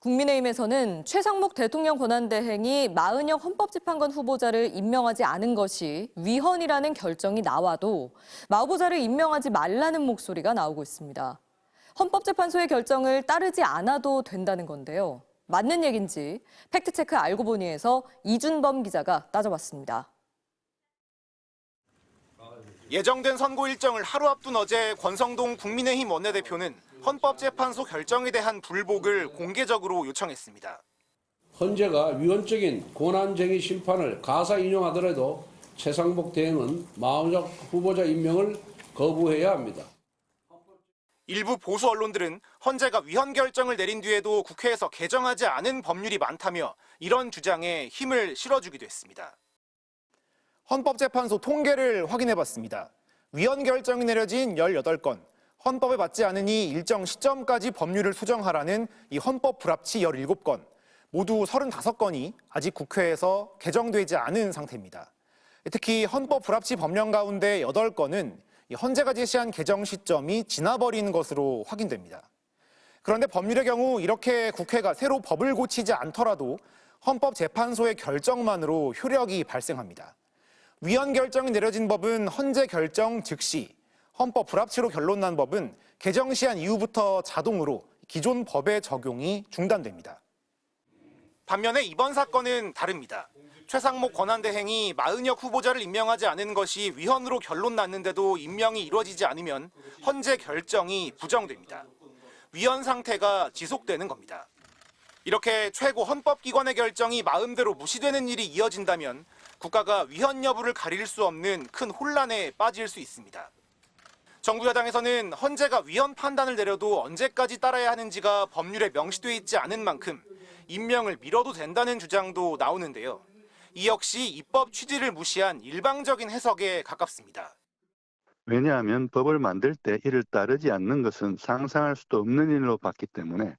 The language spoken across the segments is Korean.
국민의힘에서는 최상목 대통령 권한대행이 마은영 헌법재판관 후보자를 임명하지 않은 것이 위헌이라는 결정이 나와도 마 후보자를 임명하지 말라는 목소리가 나오고 있습니다. 헌법재판소의 결정을 따르지 않아도 된다는 건데요. 맞는 얘긴지 팩트체크 알고 보니에서 이준범 기자가 따져봤습니다. 예정된 선고 일정을 하루 앞둔 어제 권성동 국민의힘 원내대표는 헌법재판소 결정에 대한 불복을 공개적으로 요청했습니다. 헌재가 위헌적인 권한쟁의 심판을 가사 인용하더라도 최상목 대행은 마은영 후보자 임명을 거부해야 합니다. 일부 보수 언론들은 헌재가 위헌 결정을 내린 뒤에도 국회에서 개정하지 않은 법률이 많다며 이런 주장에 힘을 실어주기도 했습니다. 헌법재판소 통계를 확인해봤습니다. 위헌 결정이 내려진 18건, 헌법에 맞지 않으니 일정 시점까지 법률을 수정하라는 이 헌법 불합치 17건, 모두 35건이 아직 국회에서 개정되지 않은 상태입니다. 특히 헌법 불합치 법령 가운데 8건은 헌재가 제시한 개정 시점이 지나버린 것으로 확인됩니다. 그런데 법률의 경우 이렇게 국회가 새로 법을 고치지 않더라도 헌법재판소의 결정만으로 효력이 발생합니다. 위헌 결정이 내려진 법은 헌재 결정 즉시, 헌법 불합치로 결론난 법은 개정 시한 이후부터 자동으로 기존 법의 적용이 중단됩니다. 반면에 이번 사건은 다릅니다. 최상목 권한대행이 마은혁 후보자를 임명하지 않은 것이 위헌으로 결론 났는데도 임명이 이루어지지 않으면 헌재 결정이 부정됩니다. 위헌 상태가 지속되는 겁니다. 이렇게 최고 헌법기관의 결정이 마음대로 무시되는 일이 이어진다면 국가가 위헌 여부를 가릴 수 없는 큰 혼란에 빠질 수 있습니다. 정부 여당에서는 헌재가 위헌 판단을 내려도 언제까지 따라야 하는지가 법률에 명시돼 있지 않은 만큼 임명을 미뤄도 된다는 주장도 나오는데요. 이 역시 입법 취지를 무시한 일방적인 해석에 가깝습니다. 왜냐하면 법을 만들 때 이를 따르지 않는 것은 상상할 수도 없는 일로 봤기 때문에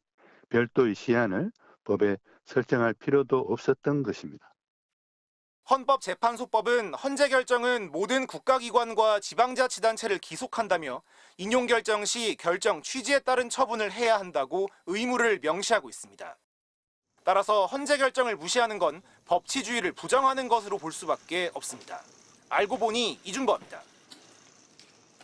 별도의 시한을 법에 설정할 필요도 없었던 것입니다. 헌법재판소법은 헌재 결정은 모든 국가기관과 지방자치단체를 기속한다며 인용 결정 시 결정 취지에 따른 처분을 해야 한다고 의무를 명시하고 있습니다. 따라서 헌재 결정을 무시하는 건 법치주의를 부정하는 것으로 볼 수밖에 없습니다. 알고 보니 이준범입니다.